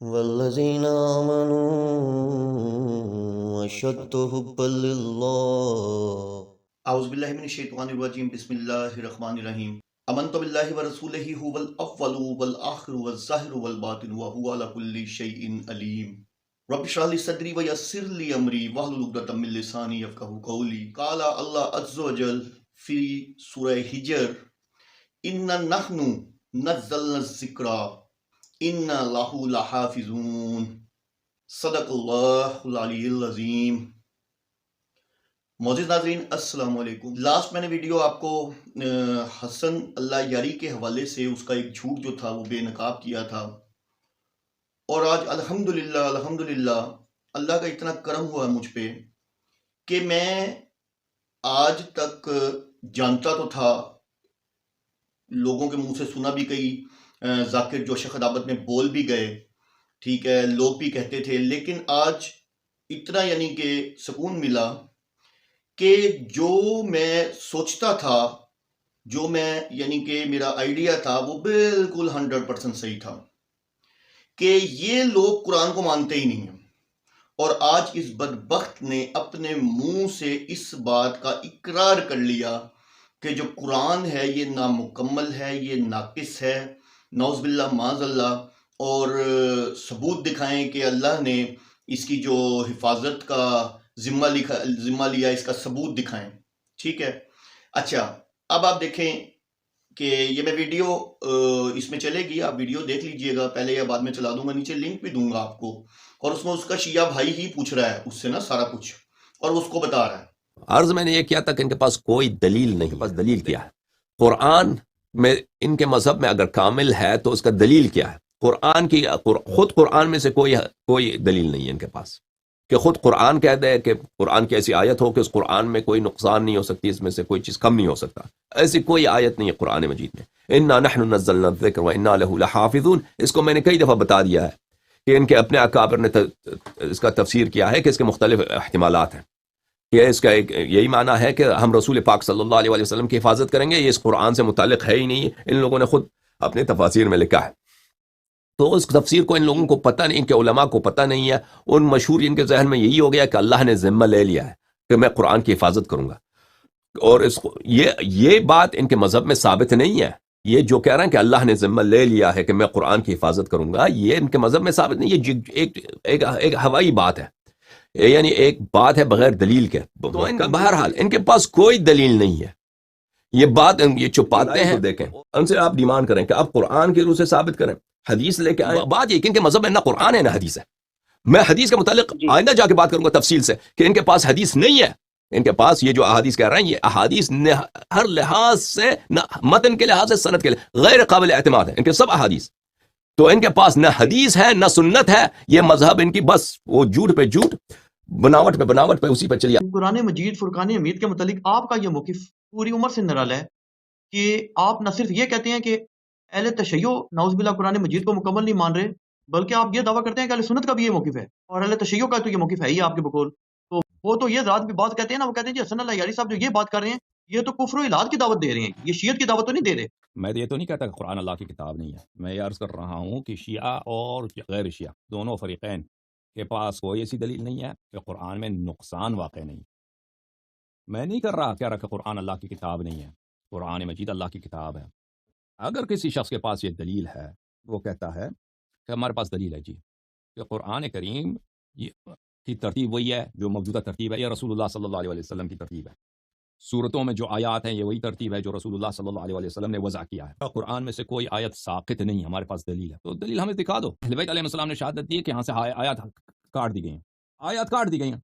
والذین آمنوا اشد حبا للہ۔ اعوذ باللہ من الشیطان الرجیم، بسم اللہ الرحمن الرحیم۔ آمنت باللہ ورسولہ هو الاول والآخر والظاہر والباطن وهو علی کل شیء علیم۔ رب اشرح لي صدری ویسر لي امری واحلل عقدۃ من لسانی یفقہوا قولی۔ قال اللہ عز وجل فی سورہ ہجر: انا نحن نزلنا الذکر انا لہ لحافظون۔ صدق اللہ العلی العظیم۔ معزز ناظرین، السلام علیکم۔ لاسٹ میں نے ویڈیو آپ کو حسن اللہ یاری کے حوالے سے اس کا ایک جھوٹ جو تھا وہ بے نقاب کیا تھا، اور آج الحمدللہ اللہ کا اتنا کرم ہوا مجھ پہ کہ میں آج تک جانتا تو تھا، لوگوں کے منہ سے سنا بھی کئی ذاکر جوش خدابت میں بول بھی گئے، ٹھیک ہے، لوگ بھی کہتے تھے، لیکن آج اتنا یعنی کہ سکون ملا کہ جو میں سوچتا تھا، جو میں یعنی کہ میرا آئیڈیا تھا، وہ بالکل 100% صحیح تھا کہ یہ لوگ قرآن کو مانتے ہی نہیں ہیں۔ اور آج اس بدبخت نے اپنے منہ سے اس بات کا اقرار کر لیا کہ جو قرآن ہے یہ نامکمل ہے، یہ ناقص ہے، نعوذ باللہ معاذ اللہ، اور ثبوت دکھائیں کہ اللہ نے اس کی جو حفاظت کا ذمہ لیا، اس کا ثبوت دکھائیں، ٹھیک ہے۔ اچھا، اب آپ دیکھیں کہ یہ میں ویڈیو اس میں چلے گی، آپ ویڈیو دیکھ لیجئے گا، پہلے یا بعد میں چلا دوں گا، نیچے لنک بھی دوں گا آپ کو، اور اس میں اس کا شیعہ بھائی ہی پوچھ رہا ہے اس سے نا سارا کچھ، اور اس کو بتا رہا ہے۔ عرض میں نے یہ کیا تھا کہ ان کے پاس کوئی دلیل نہیں، بس دلیل کیا ہے قرآن میں، ان کے مذہب میں اگر کامل ہے تو اس کا دلیل کیا ہے؟ قرآن کی خود قرآن میں سے کوئی دلیل نہیں ہے ان کے پاس کہ خود قرآن کہہ دے کہ قرآن کی ایسی آیت ہو کہ اس قرآن میں کوئی نقصان نہیں ہو سکتی، اس میں سے کوئی چیز کم نہیں ہو سکتا، ایسی کوئی آیت نہیں ہے قرآن مجید میں۔ انا نحن نزلنا الذکر وانا لہ لحافظون، اس کو میں نے کئی دفعہ بتا دیا ہے کہ ان کے اپنے اکابر نے اس کا تفسیر کیا ہے کہ اس کے مختلف احتمالات ہیں، کہ اس کا ایک یہی معنی ہے کہ ہم رسول پاک صلی اللہ علیہ وسلم کی حفاظت کریں گے، یہ اس قرآن سے متعلق ہے ہی نہیں، ان لوگوں نے خود اپنے تفاسیر میں لکھا ہے۔ تو اس تفسیر کو ان لوگوں کو پتہ نہیں، ان کے علماء کو پتہ نہیں ہے، ان مشہور ان کے ذہن میں یہی ہو گیا کہ اللہ نے ذمہ لے لیا ہے کہ میں قرآن کی حفاظت کروں گا، اور یہ بات ان کے مذہب میں ثابت نہیں ہے۔ یہ جو کہہ رہے ہیں کہ اللہ نے ذمہ لے لیا ہے کہ میں قرآن کی حفاظت کروں گا، یہ ان کے مذہب میں ثابت نہیں، یہ ایک ہوائی بات ہے، یعنی ایک بات ہے بغیر دلیل کے۔ تو ان کا بہرحال ان کے پاس کوئی دلیل نہیں ہے، یہ بات یہ چھپاتے ہیں۔ دیکھیں، ان سے آپ ڈیمانڈ کریں کہ آپ قرآن کی روح سے ثابت کریں، حدیث لے کے آئیں۔ بات یہ کہ ان کے مذہب میں نہ قرآن ہے نہ حدیث ہے۔ میں حدیث کے متعلق آئندہ جا کے بات کروں گا تفصیل سے کہ ان کے پاس حدیث نہیں ہے، ان کے پاس یہ جو احادیث کہہ رہے ہیں، یہ احادیث ہر لحاظ سے، نہ متن کے لحاظ سے، سند کے لحاظ غیر قابل اعتماد ہے ان کے سب احادیث۔ تو ان کے پاس نہ حدیث ہے نہ سنت ہے، یہ مذہب ان کی بس وہ جھوٹ پہ جھوٹ، بناوٹ پہ اسی پہ چلی۔ قرآن مجید فرقان حمید کے متعلق آپ کا یہ موقف پوری عمر سے نرالا ہے کہ آپ نہ صرف یہ کہتے ہیں کہ اہل تشیع نعوذ باللہ قرآن مجید کو مکمل نہیں مان رہے، بلکہ آپ یہ دعویٰ کرتے ہیں کہ اہل سنت کا بھی یہ موقف ہے، اور اہل تشیع کا تو یہ موقف ہے ہی آپ کے بقول۔ تو وہ تو یہ ذات بھی بات کہتے ہیں نا، وہ کہتے ہیں جی حسن اللہ یاری صاحب جو یہ بات کر رہے ہیں یہ تو کفر و الحاد کی دعوت دے رہے ہیں، یہ شیعت کی دعوت تو نہیں دے رہے۔ میں یہ تو نہیں کہتا کہ قرآن اللہ کی کتاب نہیں ہے، میں یہ عرض کر رہا ہوں کہ شیعہ اور غیر شیعہ دونوں فریقین کے پاس کوئی ایسی دلیل نہیں ہے کہ قرآن میں نقصان واقع نہیں۔ میں نہیں کہہ رہا کہ قرآن اللہ کی کتاب نہیں ہے، قرآن مجید اللہ کی کتاب ہے۔ اگر کسی شخص کے پاس یہ دلیل ہے، وہ کہتا ہے کہ ہمارے پاس دلیل ہے جی کہ قرآن کریم کی ترتیب وہی ہے جو موجودہ ترتیب ہے، یہ رسول اللہ صلی اللہ علیہ وسلم کی ترتیب ہے، صورتوں میں جو آیات ہیں یہ وہی ترتیب ہے جو رسول اللہ صلی اللہ علیہ وسلم نے وضع کیا ہے۔ قرآن میں سے کوئی آیت ساقط نہیں، ہمارے پاس دلیل ہے، تو دلیل ہمیں دکھا دو۔ اہل بیت علیہ السلام نے شہادت دی ہے کہ یہاں سے آیات کاٹ دی گئی ہیں، آیات کاٹ دی گئی ہیں،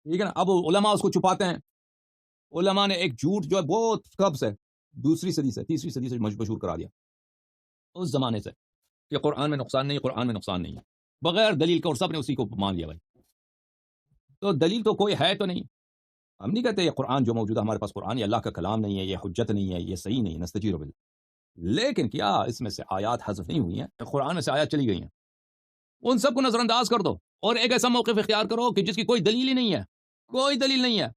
ٹھیک ہے نا۔ اب علماء اس کو چھپاتے ہیں، علماء نے ایک جھوٹ جو ہے بہت کب سے، دوسری صدی سے، تیسری صدی سے مشہور کرا دیا اس زمانے سے کہ قرآن میں نقصان نہیں، قرآن میں نقصان نہیں ہے، بغیر دلیل کے، اور سب نے اسی کو مان لیا بھائی۔ تو دلیل تو کوئی ہے تو نہیں، ہم نہیں کہتے یہ قرآن جو موجودہ ہمارے پاس قرآن یہ اللہ کا کلام نہیں ہے، یہ حجت نہیں ہے، یہ صحیح نہیں ہے، نستجیر باللہ، لیکن کیا اس میں سے آیات حذف نہیں ہوئی ہیں؟ قرآن میں سے آیات چلی گئی ہیں، ان سب کو نظر انداز کر دو اور ایک ایسا موقف اختیار کرو کہ جس کی کوئی دلیل ہی نہیں ہے، کوئی دلیل نہیں ہے،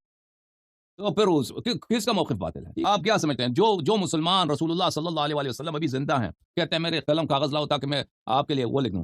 تو پھر کس کا موقف باطل ہے؟ آپ کیا سمجھتے ہیں جو مسلمان رسول اللہ صلی اللہ علیہ وسلم ابھی زندہ ہیں کہتے ہیں میرے قلم کاغذ لاؤ تاکہ میں آپ کے لیے وہ لکھ دوں،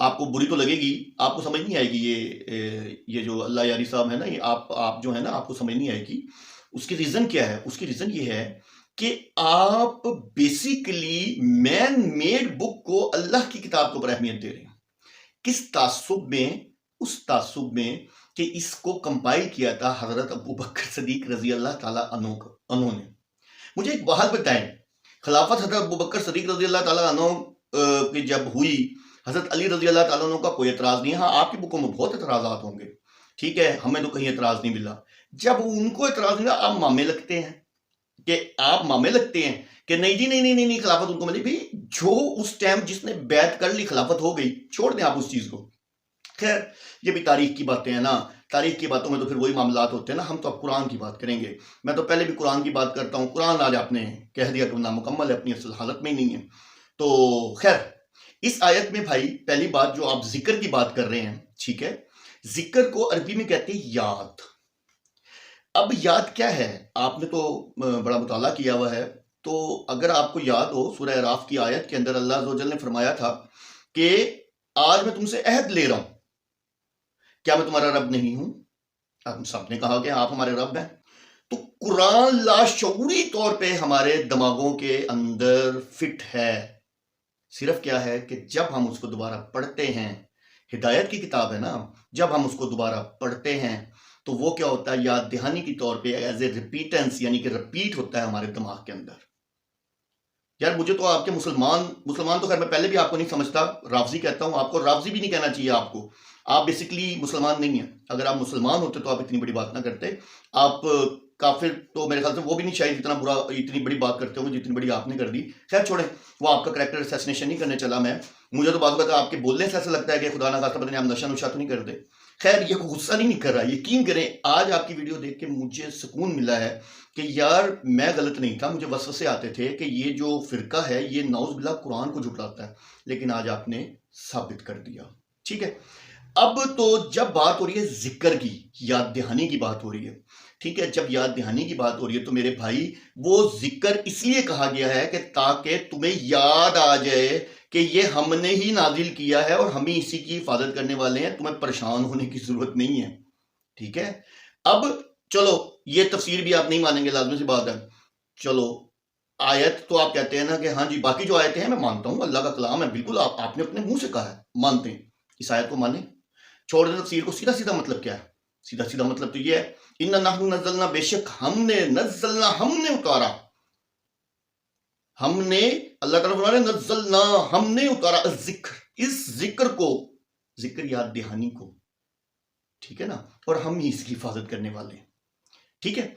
آپ کو بری تو لگے گی، آپ کو سمجھ نہیں آئے گی یہ جو اللہ یاری صاحب ہے نا، یہ آپ جو ہے نا، آپ کو سمجھ نہیں آئے گی۔ اس کی ریزن کیا ہے؟ اس کی ریزن یہ ہے کہ آپ بیسیکلی مین میڈ بک کو اللہ کی کتاب کے اوپر اہمیت دے رہے ہیں۔ کس تعصب میں؟ اس تعصب میں کہ اس کو کمپائل کیا تھا حضرت ابو بکر صدیق رضی اللہ تعالیٰ عنہ نے۔ مجھے ایک بات بتائیں، خلافت حضرت ابو بکر صدیق رضی اللہ تعالیٰ عنہ کی جب ہوئی، حضرت علی رضی اللہ تعالیٰ عنہ کا کوئی اعتراض نہیں ہے۔ ہاں، آپ کی بکوں میں بہت اعتراضات ہوں گے، ٹھیک ہے، ہمیں تو کہیں اعتراض نہیں ملا۔ جب ان کو اعتراض ملا، آپ مامے لگتے ہیں کہ نہیں جی، نہیں خلافت ان کو ملی۔ بھی جو اس ٹائم جس نے بیعت کر لی، خلافت ہو گئی، چھوڑ دیں آپ اس چیز کو۔ خیر، یہ بھی تاریخ کی باتیں ہیں نا، تاریخ کی باتوں میں تو پھر وہی معاملات ہوتے ہیں نا۔ ہم تو اب قرآن کی بات کریں گے۔ میں تو پہلے بھی قرآن کی بات کرتا ہوں، قرآن آج آپ نے کہہ دیا کہ وہ نامکمل ہے، اپنی اصل حالت میں ہی نہیں ہے۔ تو خیر، اس آیت میں بھائی پہلی بات جو آپ ذکر کی بات کر رہے ہیں، ٹھیک ہے، ذکر کو عربی میں کہتے ہیں یاد۔ اب یاد کیا ہے؟ آپ نے تو بڑا مطالعہ کیا ہوا ہے، تو اگر آپ کو یاد ہو، سورہ اعراف کی آیت کے اندر اللہ عز و جل نے فرمایا تھا کہ آج میں تم سے عہد لے رہا ہوں، کیا میں تمہارا رب نہیں ہوں؟ ہم سب نے کہا کہ آپ ہمارے رب ہیں۔ تو قرآن لاشعوری طور پہ ہمارے دماغوں کے اندر فٹ ہے۔ صرف کیا ہے کہ جب ہم اس کو دوبارہ پڑھتے ہیں، ہدایت کی کتاب ہے نا، جب ہم اس کو دوبارہ پڑھتے ہیں تو وہ کیا ہوتا ہے؟ یاد دہانی کی طور پہ ایز اے ریپیٹنس، یعنی کہ ریپیٹ ہوتا ہے ہمارے دماغ کے اندر۔ یار مجھے تو آپ کے مسلمان تو خیر میں پہلے بھی آپ کو نہیں سمجھتا، رافضی کہتا ہوں آپ کو، رافضی بھی نہیں کہنا چاہیے آپ کو۔ آپ بیسیکلی مسلمان نہیں ہیں۔ اگر آپ مسلمان ہوتے تو آپ اتنی بڑی بات نہ کرتے۔ آپ کافر تو میرے خیال سے وہ بھی نہیں شاید اتنی بڑی بات کرتے ہوں گے جتنی بڑی آپ نے کر دی۔ خیر چھوڑیں، وہ آپ کا کریکٹر اسیسنیشن نہیں کرنے چلا میں۔ مجھے تو بعض اوقات آپ کے بولنے سے ایسا لگتا ہے کہ خدا نہ خواستہ پتہ نہیں آپ نشہ نشہ تو نہیں کرتے۔ خیر، یہ غصہ نہیں کر رہا، یقین کریں آج آپ کی ویڈیو دیکھ کے مجھے سکون ملا ہے کہ یار میں غلط نہیں تھا۔ مجھے وسوسے آتے تھے کہ یہ جو فرقہ ہے یہ نعوذ باللہ قرآن کو جھٹلاتا ہے، لیکن آج آپ نے ثابت کر دیا، ٹھیک ہے۔ اب تو جب بات ہو رہی ہے ذکر کی، یاد دہانی کی بات ہو رہی ہے، ٹھیک ہے، جب یاد دہانی کی بات ہو رہی ہے تو میرے بھائی وہ ذکر اس لیے کہا گیا ہے کہ تاکہ تمہیں یاد آ جائے کہ یہ ہم نے ہی نازل کیا ہے اور ہم ہی اسی کی حفاظت کرنے والے ہیں، تمہیں پریشان ہونے کی ضرورت نہیں ہے، ٹھیک ہے۔ اب چلو یہ تفسیر بھی آپ نہیں مانیں گے، لازمی سی بات ہے۔ چلو آیت تو آپ کہتے ہیں نا کہ ہاں جی باقی جو آیتیں ہیں میں مانتا ہوں، اللہ کا کلام ہے، بالکل آپ نے اپنے منہ سے کہا ہے، مانتے ہیں، اس آیت کو مانیں، چھوڑ دیں تفسیر کو۔ سیدھا سیدھا مطلب کیا ہے؟ سیدھا سیدھا مطلب تو یہ ہے، اِنَّا نَحْنُ نَزَّلْنَا، بے شک ہم نے، نزلنا ہم نے اتارا، ہم نے، اللہ تعالیٰ فرما رہے ہیں نزلنا ہم نے اتارا، ذکر، اس ذکر کو، ذکر یاد دہانی کو، ٹھیک ہے نا، اور ہم ہی اس کی حفاظت کرنے والے ہیں، ٹھیک ہے۔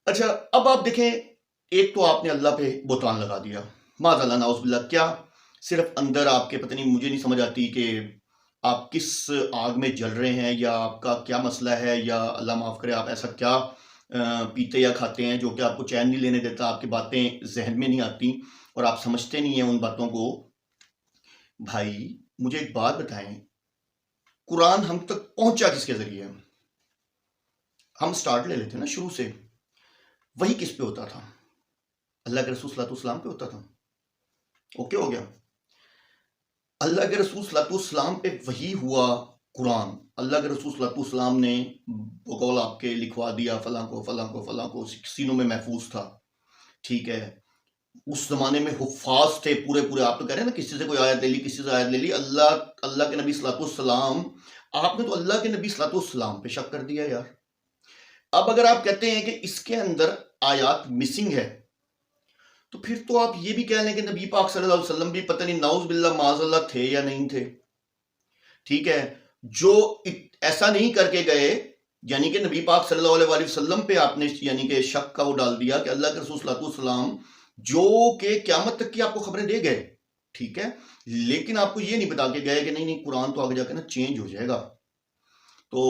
اچھا اب آپ دیکھیں، ایک تو آپ نے اللہ پہ بہتان لگا دیا، معاذ اللہ نعوذ باللہ، کیا صرف اندر آپ کے پتہ نہیں، مجھے نہیں سمجھ آتی کہ آپ کس آگ میں جل رہے ہیں، یا آپ کا کیا مسئلہ ہے، یا اللہ معاف کرے آپ ایسا کیا پیتے یا کھاتے ہیں جو کہ آپ کو چین نہیں لینے دیتا، آپ کی باتیں ذہن میں نہیں آتی اور آپ سمجھتے نہیں ہیں ان باتوں کو۔ بھائی مجھے ایک بات بتائیں، قرآن ہم تک پہنچا کس کے ذریعے؟ ہم سٹارٹ لے لیتے نا شروع سے، وہی کس پہ ہوتا تھا؟ اللہ کے رسول صلی اللہ علیہ وسلم پہ ہوتا تھا، اوکے ہو گیا۔ اللہ کے رسول صلی اللہ علیہ وسلم پہ وہی ہوا قرآن، اللہ کے رسول صلی اللہ علیہ وسلم نے بقول آپ کے لکھوا دیا، فلاں کو فلاں کو فلاں کو، سینوں میں محفوظ تھا، ٹھیک ہے۔ اس زمانے میں حفاظ تھے پورے، آپ تو کہہ رہے ہیں نا کسی سے کوئی آیت لے لی، کسی سے آیت لے لی، اللہ کے نبی صلی اللہ علیہ وسلم، آپ نے تو اللہ کے نبی صلی اللہ علیہ وسلم پہ شک کر دیا یار۔ اب اگر آپ کہتے ہیں کہ اس کے اندر آیات مسنگ ہے، تو پھر تو آپ یہ بھی کہہ لیں کہ نبی پاک صلی اللہ علیہ وسلم بھی پتہ نہیں نعوذ باللہ معاذ اللہ تھے یا نہیں تھے، ٹھیک ہے۔ جو ایسا نہیں کر کے گئے، یعنی کہ نبی پاک صلی اللہ علیہ وسلم پہ آپ نے یعنی کہ شک کا وہ ڈال دیا کہ اللہ کے رسول صلی اللہ علیہ وسلم جو کہ قیامت تک کی آپ کو خبریں دے گئے، ٹھیک ہے، لیکن آپ کو یہ نہیں بتا کے گئے کہ نہیں قرآن تو آگے جا کے نا چینج ہو جائے گا، تو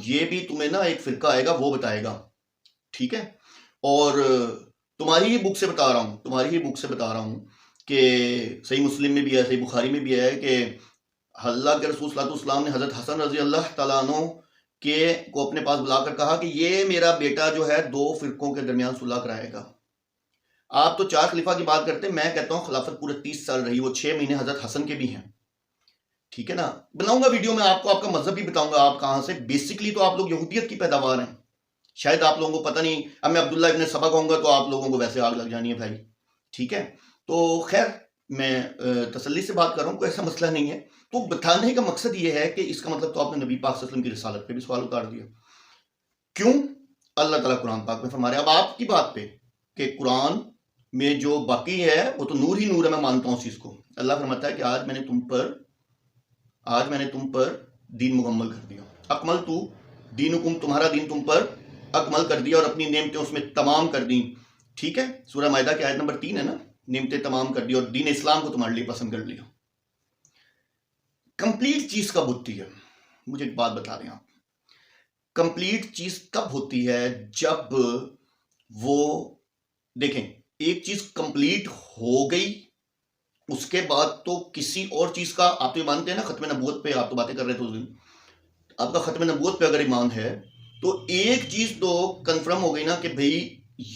یہ بھی تمہیں نا ایک فرقہ آئے گا وہ بتائے گا، ٹھیک ہے۔ اور تمہاری ہی بک سے بتا رہا ہوں کہ صحیح مسلم میں بھی ہے، صحیح بخاری میں بھی ہے کہ اللہ کے رسول صلی اللہ علیہ وسلم نے حضرت حسن رضی اللہ تعالیٰ عنہ کو اپنے پاس بلا کر کہا کہ یہ میرا بیٹا جو ہے 2 فرقوں کے درمیان صلح کرائے گا۔ آپ تو 4 خلیفہ کی بات کرتے ہیں، میں کہتا ہوں خلافت پورے 30 سال رہی، وہ 6 مہینے حضرت حسن کے بھی ہیں، ٹھیک ہے نا. بناؤں گا ویڈیو میں آپ کو آپ کا مذہب بھی بتاؤں گا آپ کہاں سے. بیسکلی تو آپ لوگ یہودیت کی پیداوار ہیں. شاید آپ لوگوں کو پتہ نہیں. اب میں عبداللہ ابن سبا کہوں گا تو آپ لوگوں کو ویسے آگ لگ جانی ہے بھائی. ٹھیک ہے. تو خیر میں تسلی سے بات کر رہا ہوں, کوئی ایسا مسئلہ نہیں ہے. تو بتانے کا مقصد یہ ہے کہ اس کا مطلب تو آپ نے نبی پاک صلی اللہ علیہ وسلم کی رسالت پہ بھی سوال اتار دیا. کیوں؟ اللہ تعالیٰ قرآن پاک میں فرما رہے ہیں. اب آپ کی بات پہ کہ قرآن میں جو باقی ہے وہ تو نور ہی نور ہے, میں مانتا ہوں اس چیز کو. اللہ فرماتا ہے کہ آج میں نے تم پر دین مکمل کر دیا. اکملت دینکم, تمہارا دین تم پر اکمل کر دیا اور اپنی نعمتیں اس میں تمام کر دیں. ٹھیک ہے, سورہ مائدہ کی آیت نمبر 3 ہے نا, نعمتیں تمام کر دی اور دین اسلام کو تمہارے لیے پسند کر لیا. کمپلیٹ چیز کب ہوتی ہے؟ مجھے ایک بات بتا دیں آپ. کمپلیٹ چیز کب ہوتی ہے؟ جب وہ دیکھیں ایک چیز کمپلیٹ ہو گئی, اس کے بعد تو کسی اور چیز کا, آپ تو یہ مانتے ہیں نا ختم نبوت پہ, آپ تو باتیں کر رہے تھے اس دن, آپ کا ختم نبوت پہ اگر ایمان ہے تو ایک چیز تو کنفرم ہو گئی نا کہ بھئی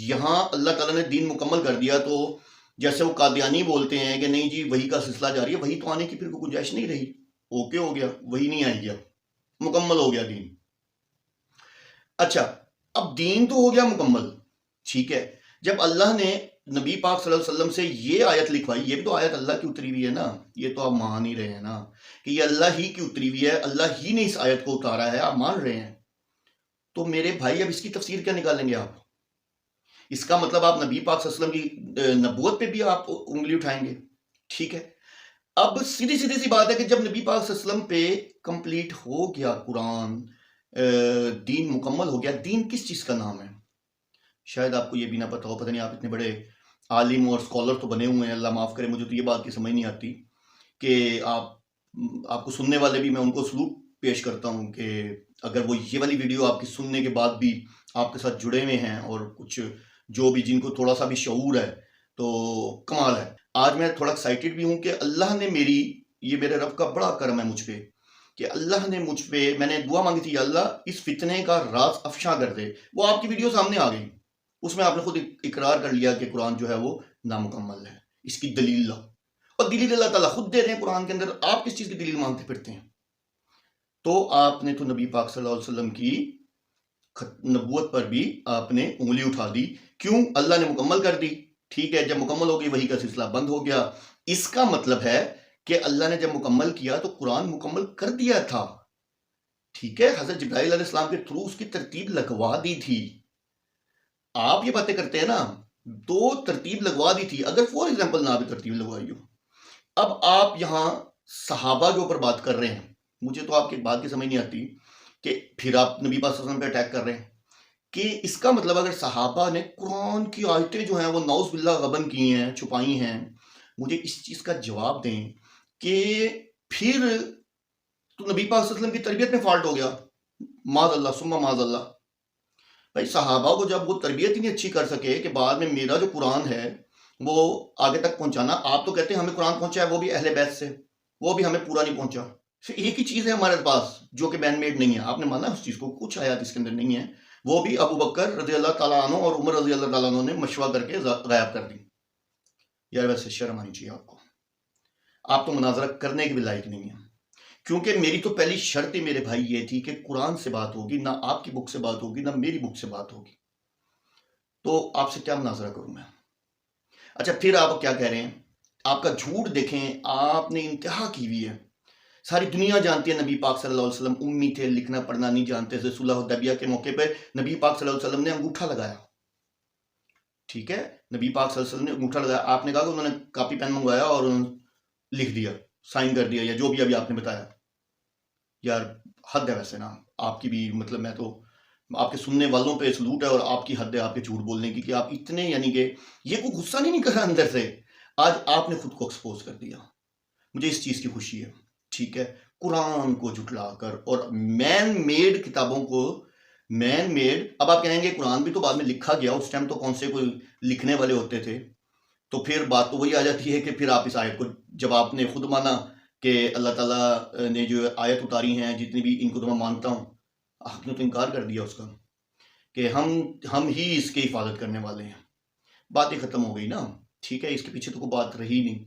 یہاں اللہ تعالیٰ نے دین مکمل کر دیا. تو جیسے وہ قادیانی بولتے ہیں کہ نہیں جی وہی کا سلسلہ جاری ہے, وہی تو آنے کی پھر کوئی گنجائش نہیں رہی. اوکے ہو گیا, وہی نہیں آئے گیا, مکمل ہو گیا دین. اچھا اب دین تو ہو گیا مکمل. ٹھیک ہے, جب اللہ نے نبی پاک صلی اللہ علیہ وسلم سے یہ آیت لکھوائی, یہ بھی تو آیت اللہ کی اتری ہوئی ہے نا, یہ تو آپ مان ہی رہے ہیں نا کہ یہ اللہ ہی کی اتری ہوئی ہے, اللہ ہی نے اس آیت کو اتارا ہے, آپ مان رہے ہیں. تو میرے بھائی اب اس کی تفسیر کیا نکالیں گے آپ؟ اس کا مطلب آپ نبی پاک صلی اللہ علیہ وسلم کی نبوت پہ بھی آپ انگلی اٹھائیں گے. ٹھیک ہے, اب سیدھی سی بات ہے کہ جب نبی پاک صلی اللہ علیہ وسلم پہ کمپلیٹ ہو گیا قرآن, دین مکمل ہو گیا. دین کس چیز کا نام ہے؟ شاید آپ کو یہ بھی نہ پتا ہو, پتہ نہیں, آپ اتنے بڑے عالم اور اسکالر تو بنے ہوئے ہیں, اللہ معاف کرے, مجھے تو یہ بات کی سمجھ نہیں آتی کہ آپ کو سننے والے بھی میں ان کو سلوٹ پیش کرتا ہوں کہ اگر وہ یہ والی ویڈیو آپ کی سننے کے بعد بھی آپ کے ساتھ جڑے ہوئے ہیں اور کچھ جو بھی جن کو تھوڑا سا بھی شعور ہے تو کمال ہے. آج میں تھوڑا ایکسائٹیڈ بھی ہوں کہ اللہ نے یہ میرے رب کا بڑا کرم ہے مجھ پہ کہ اللہ نے مجھ پہ, میں نے دعا مانگی تھی, یا اللہ اس فتنے کا راز افشاں کر دے. وہ آپ کی ویڈیو سامنے آ گئی, اس میں آپ نے خود اقرار کر لیا کہ قرآن جو ہے وہ نامکمل ہے. اس کی دلیل لا, اور دلیل اللہ تعالیٰ خود دے رہے ہیں قرآن کے اندر. آپ کس چیز کی دلیل مانگتے پھرتے ہیں؟ تو آپ نے تو نبی پاک صلی اللہ علیہ وسلم کی نبوت پر بھی آپ نے انگلی اٹھا دی. کیوں؟ اللہ نے مکمل کر دی. ٹھیک ہے, جب مکمل ہو گئی وہی کا سلسلہ بند ہو گیا. اس کا مطلب ہے کہ اللہ نے جب مکمل کیا تو قرآن مکمل کر دیا تھا. ٹھیک ہے, حضرت جبرائیل علیہ السلام کے تھرو اس کی ترتیب لگوا دی تھی. آپ یہ باتیں کرتے ہیں نا, تو ترتیب لگوا دی تھی. اگر فور ایگزامپل نہ بھی ترتیب لگوائی ہو, اب آپ یہاں صحابہ کے اوپر بات کر رہے ہیں. مجھے تو آپ کی بات کی سمجھ نہیں آتی کہ پھر آپ نبی پاک صلی اللہ علیہ وسلم پہ اٹیک کر رہے ہیں. کہ اس کا مطلب اگر صحابہ نے قرآن کی آیتیں جو ہیں وہ نعوذ باللہ غبن کی ہیں, چھپائی ہیں, مجھے اس چیز کا جواب دیں کہ پھر تو نبی پاک صلی اللہ علیہ وسلم کی تربیت میں فالٹ ہو گیا. معاذ اللہ ثم معاذ اللہ. بھائی صحابہ کو جب وہ تربیت ہی نہیں اچھی کر سکے کہ بعد میں میرا جو قرآن ہے وہ آگے تک پہنچانا, آپ تو کہتے ہیں ہمیں قرآن پہنچا ہے, وہ بھی اہل بیت سے, وہ بھی ہمیں پورا نہیں پہنچا. ایک ہی چیز ہے ہمارے پاس جو کہ مین میڈ نہیں ہے. آپ نے مانا اس چیز کو, کچھ آیات اس کے اندر نہیں ہے, وہ بھی ابو بکر رضی اللہ تعالیٰ عنہ اور عمر رضی اللہ تعالیٰ عنہ نے مشورہ کر کے غائب کر دی. یار ویسے شرم آنی چاہیے آپ کو, آپ تو مناظرہ کرنے کے بھی لائق نہیں ہیں. کیونکہ میری تو پہلی شرط ہی میرے بھائی یہ تھی کہ قرآن سے بات ہوگی, نہ آپ کی بک سے بات ہوگی, نہ میری بک سے بات ہوگی. تو آپ سے کیا مناظرہ کروں میں؟ اچھا پھر آپ کیا کہہ رہے ہیں؟ آپ کا جھوٹ دیکھیں, آپ نے انتہا کی ہوئی ہے. ساری دنیا جانتی ہے نبی پاک صلی اللہ علیہ وسلم امی تھے, لکھنا پڑھنا نہیں جانتے تھے. صلح حدیبیہ کے موقع پہ نبی پاک صلی اللہ علیہ وسلم نے انگوٹھا لگایا. ٹھیک ہے, نبی پاک صلی اللہ علیہ وسلم نے انگوٹھا لگایا. آپ نے کہا کہ انہوں نے کاپی پین منگوایا اور انہوں نے لکھ دیا, سائن کر دیا, یا جو بھی ابھی آپ نے بتایا. یار حد ہے ویسے نا آپ کی بھی, مطلب میں تو آپ کے سننے والوں پہ سلوٹ ہے, اور آپ کی حد ہے آپ کے جھوٹ بولنے کی کہ آپ اتنے, یعنی کہ یہ کوئی غصہ نہیں کر رہا اندر سے. آج آپ نے خود کو ایکسپوز کر دیا, مجھے اس چیز کی خوشی ہے. ٹھیک ہے, قرآن کو جھٹلا کر اور مین میڈ کتابوں کو, مین میڈ, اب آپ کہیں گے قرآن بھی تو بعد میں لکھا گیا, اس ٹائم تو کون سے کوئی لکھنے والے ہوتے تھے. تو پھر بات تو وہی آ جاتی ہے کہ پھر آپ اس آیت کو, جب آپ نے خود مانا کہ اللہ تعالیٰ نے جو آیت اتاری ہیں جتنی بھی, ان کو تو میں مانتا ہوں, آپ نے تو انکار کر دیا اس کا کہ ہم ہی اس کی حفاظت کرنے والے ہیں. باتیں ختم ہو گئی نا. ٹھیک ہے, اس کے پیچھے تو کوئی بات رہی نہیں.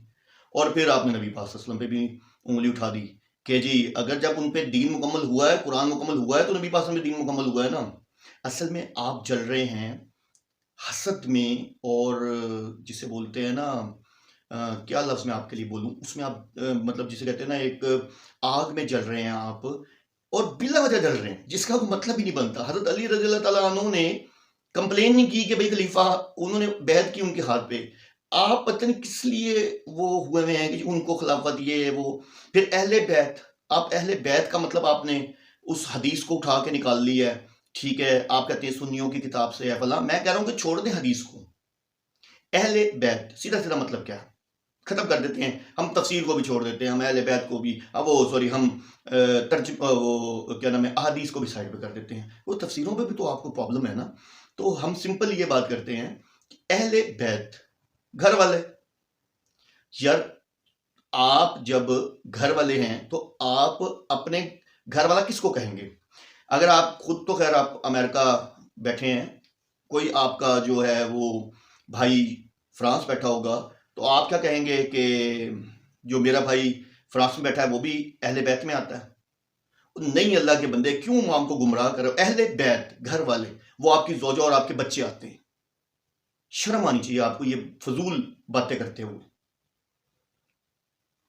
اور پھر آپ نے نبی پاک صلی اللہ علیہ وسلم پہ بھی انگلی اٹھا دی کہ جی اگر جب ان پہ دین مکمل ہوا ہے، قرآن مکمل ہوا ہے، تو نبی پاک میں دین مکمل ہوا ہے نا۔ اصل میں آپ جل رہے ہیں حسد میں، اور جسے بولتے ہیں نا کیا لفظ میں آپ کے لیے بولوں، اس میں آپ مطلب جسے کہتے ہیں نا ایک آگ میں جل رہے ہیں آپ، اور بلا وجہ جل رہے ہیں جس کا کوئی مطلب ہی نہیں بنتا۔ حضرت علی رضی اللہ تعالیٰ عنہ نے کمپلین نہیں کی کہ بھئی خلیفہ، انہوں نے بیعت کی ان کے ہاتھ پہ، آپ پتہ نہیں کس لیے وہ ہوئے ہوئے ہیں کہ ان کو خلافت یہ وہ۔ پھر اہل بیت، آپ اہل بیت کا مطلب آپ نے اس حدیث کو اٹھا کے نکال لی ہے، ٹھیک ہے، آپ کہتے ہیں سنیوں کی کتاب سے ہے فلاں۔ میں کہہ رہا ہوں کہ چھوڑ دیں حدیث کو، اہل بیت سیدھا سیدھا مطلب کیا ہے ختم کر دیتے ہیں، ہم تفسیر کو بھی چھوڑ دیتے ہیں، ہم اہل بیت کو بھی ہم وہ کیا نام ہے احادیث کو بھی سائڈ پہ کر دیتے ہیں، وہ تفسیروں پہ بھی تو آپ کو پرابلم ہے نا۔ تو ہم سمپل یہ بات کرتے ہیں کہ اہل بیت گھر والے، یار آپ جب گھر والے ہیں تو آپ اپنے گھر والا کس کو کہیں گے؟ اگر آپ خود تو خیر آپ امریکہ بیٹھے ہیں، کوئی آپ کا جو ہے وہ بھائی فرانس بیٹھا ہوگا، تو آپ کیا کہیں گے کہ جو میرا بھائی فرانس میں بیٹھا ہے وہ بھی اہل بیت میں آتا ہے؟ نہیں اللہ کے بندے، کیوں عوام کو گمراہ کر رہے ہو؟ اہل بیت گھر والے، وہ آپ کی زوجہ اور آپ کے بچے آتے ہیں، شرم آنی چاہیے آپ کو یہ فضول باتیں کرتے ہوئے۔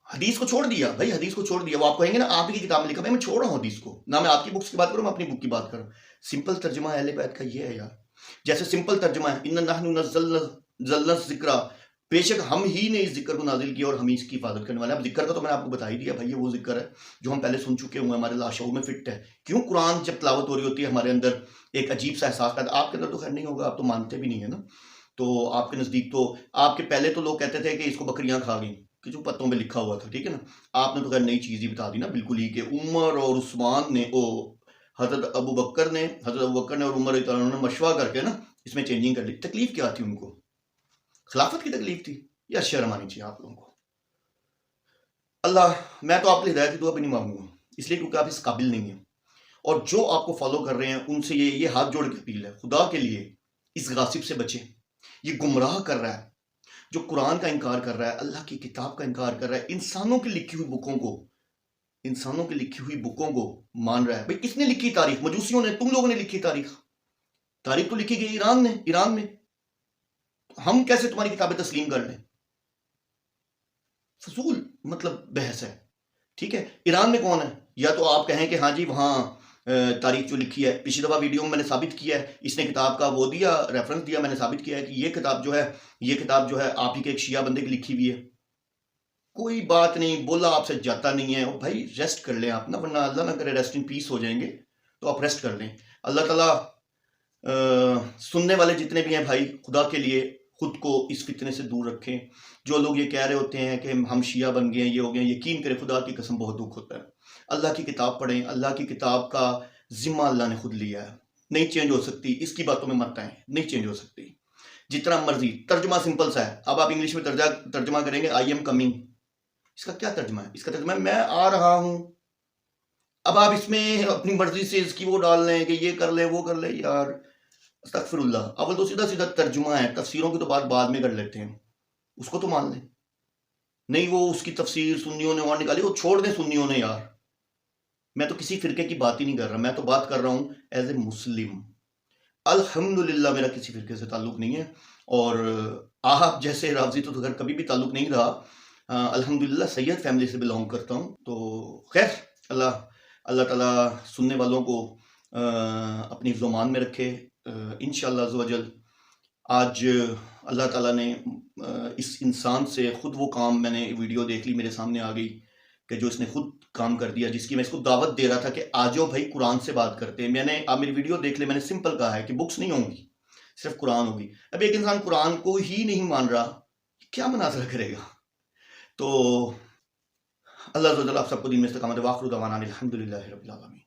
حدیث کو چھوڑ دیا بھائی، حدیث کو چھوڑ دیا، وہ آپ کہیں گے نا آپ کی کتاب میں لکھا، میں چھوڑ رہا ہوں حدیث کو، نہ میں آپ کی بکس کی بات کروں، میں اپنی بک کی بات کروں۔ سمپل ترجمہ اہل بیت کا یہ ہے یار، جیسے سمپل ترجمہ ہے اِنَّا نَحْنُ نَزَّلْنَا الذِّکْرَ، بے شک ہم ہی نے اس ذکر کو نازل کیا اور ہم ہی اس کی حفاظت کرنے والے ہیں۔ اب ذکر کا تو میں نے آپ کو بتا ہی دیا بھائی، یہ وہ ذکر ہے جو ہم پہلے سن چکے ہوئے ہیں، ہمارے لاشعور میں فٹ ہے۔ کیوں قرآن جب تلاوت ہو رہی ہوتی ہے ہمارے اندر ایک عجیب سا احساس پیدا، آپ کے اندر تو خیر نہیں ہوگا، آپ تو مانتے بھی نہیں ہیں نا، تو آپ کے نزدیک تو آپ کے پہلے تو لوگ کہتے تھے کہ اس کو بکریاں کھا گئیں، کہ جو پتوں پہ لکھا ہوا تھا، ٹھیک ہے نا۔ آپ نے تو خیر نئی چیز ہی بتا دی نا بالکل ہی، کہ عمر اور عثمان نے حضرت ابو بکر نے اور عمر رضی اللہ عنہ نے مشورہ کر کے نا اس میں چینجنگ کر لی۔ تکلیف کیا تھی ان کو؟ خلافت کی تکلیف تھی، یا شرم آنی چاہیے آپ لوگوں کو۔ اللہ، میں تو آپ کے لیے ہدایت کی دعا بھی نہیں مانگوں گا، اس لیے کیونکہ آپ اس قابل نہیں ہیں، اور جو آپ کو فالو کر رہے ہیں ان سے یہ ہاتھ جوڑ کے اپیل ہے، خدا کے لیے اس غاصب سے بچیں، یہ گمراہ کر رہا ہے، جو قرآن کا انکار کر رہا ہے، اللہ کی کتاب کا انکار کر رہا ہے، انسانوں کی لکھی ہوئی بکوں کو مان رہا ہے۔ بھئی کس نے لکھی تاریخ؟ مجوسیوں نے، تم لوگوں نے لکھی تاریخ تو لکھی گئی ایران میں، ہم کیسے تمہاری کتابیں تسلیم کر لیں؟ فضول مطلب بحث ہے، ٹھیک ہے۔ ایران میں کون ہے؟ یا تو آپ کہیں کہ ہاں جی وہاں تاریخ جو لکھی ہے، پچھلی دفعہ ویڈیو میں نے ثابت کیا ہے، اس نے کتاب کا وہ دیا، ریفرنس دیا، میں نے ثابت کیا ہے کہ یہ کتاب جو ہے آپ ہی کے ایک شیعہ بندے کی لکھی ہوئی ہے۔ کوئی بات نہیں، بولا آپ سے جاتا نہیں ہے، او بھائی ریسٹ کر لیں آپ نا، ورنہ اللہ نہ کرے ریسٹ ان پیس ہو جائیں گے، تو آپ ریسٹ کر لیں۔ اللہ تعالیٰ سننے والے جتنے بھی ہیں بھائی، خدا کے لیے خود کو اس فتنے سے دور رکھیں۔ جو لوگ یہ کہہ رہے ہوتے ہیں کہ ہم شیعہ بن گئے ہیں، یہ ہو گئے ہیں، یقین کریں خدا کی قسم بہت دکھ ہوتا ہے۔ اللہ کی کتاب پڑھیں، اللہ کی کتاب کا ذمہ اللہ نے خود لیا ہے، نہیں چینج ہو سکتی، اس کی باتوں میں مت آئیں، نہیں چینج ہو سکتی جتنا مرضی۔ ترجمہ سمپل سا ہے، اب آپ انگلش میں ترجمہ کریں گے آئی ایم کمنگ، اس کا کیا ترجمہ ہے؟ اس کا ترجمہ ہے میں آ رہا ہوں۔ اب آپ اس میں اپنی مرضی سے اس کی وہ ڈال لیں کہ یہ کر لیں وہ کر لیں، یار استغفر اللہ۔ اول تو سیدھا ترجمہ ہے، تفسیروں کی تو بات بعد میں کر لیتے ہیں، اس کو تو مان لیں، نہیں وہ اس کی تفسیر سنیوں نے اور نکالی، وہ چھوڑ دیں سنیوں نے یار۔ میں تو کسی فرقے کی بات ہی نہیں کر رہا، میں تو بات کر رہا ہوں ایز اے مسلم۔ الحمدللہ میرا کسی فرقے سے تعلق نہیں ہے، اور آپ جیسے رافضی تو گھر کبھی بھی تعلق نہیں رہا، الحمدللہ سید فیملی سے بلانگ کرتا ہوں۔ تو خیر اللہ تعالیٰ سننے والوں کو اپنی زمان میں رکھے انشاءاللہ عز و جل۔ آج اللہ تعالیٰ نے اس انسان سے خود وہ کام، میں نے ویڈیو دیکھ لی میرے سامنے آ گئی کہ جو اس نے خود کام کر دیا، جس کی میں اس کو دعوت دے رہا تھا کہ آ جاؤ بھائی قرآن سے بات کرتے ہیں۔ میں نے آپ میری ویڈیو دیکھ لے، میں نے سمپل کہا ہے کہ بکس نہیں ہوں گی، صرف قرآن ہوگی۔ اب ایک انسان قرآن کو ہی نہیں مان رہا، کیا مناظرہ کرے گا؟ تو اللہ عز و جل آپ سب کو دین میں استقامت۔ واخر دعوانا الحمدللہ رب العالمین۔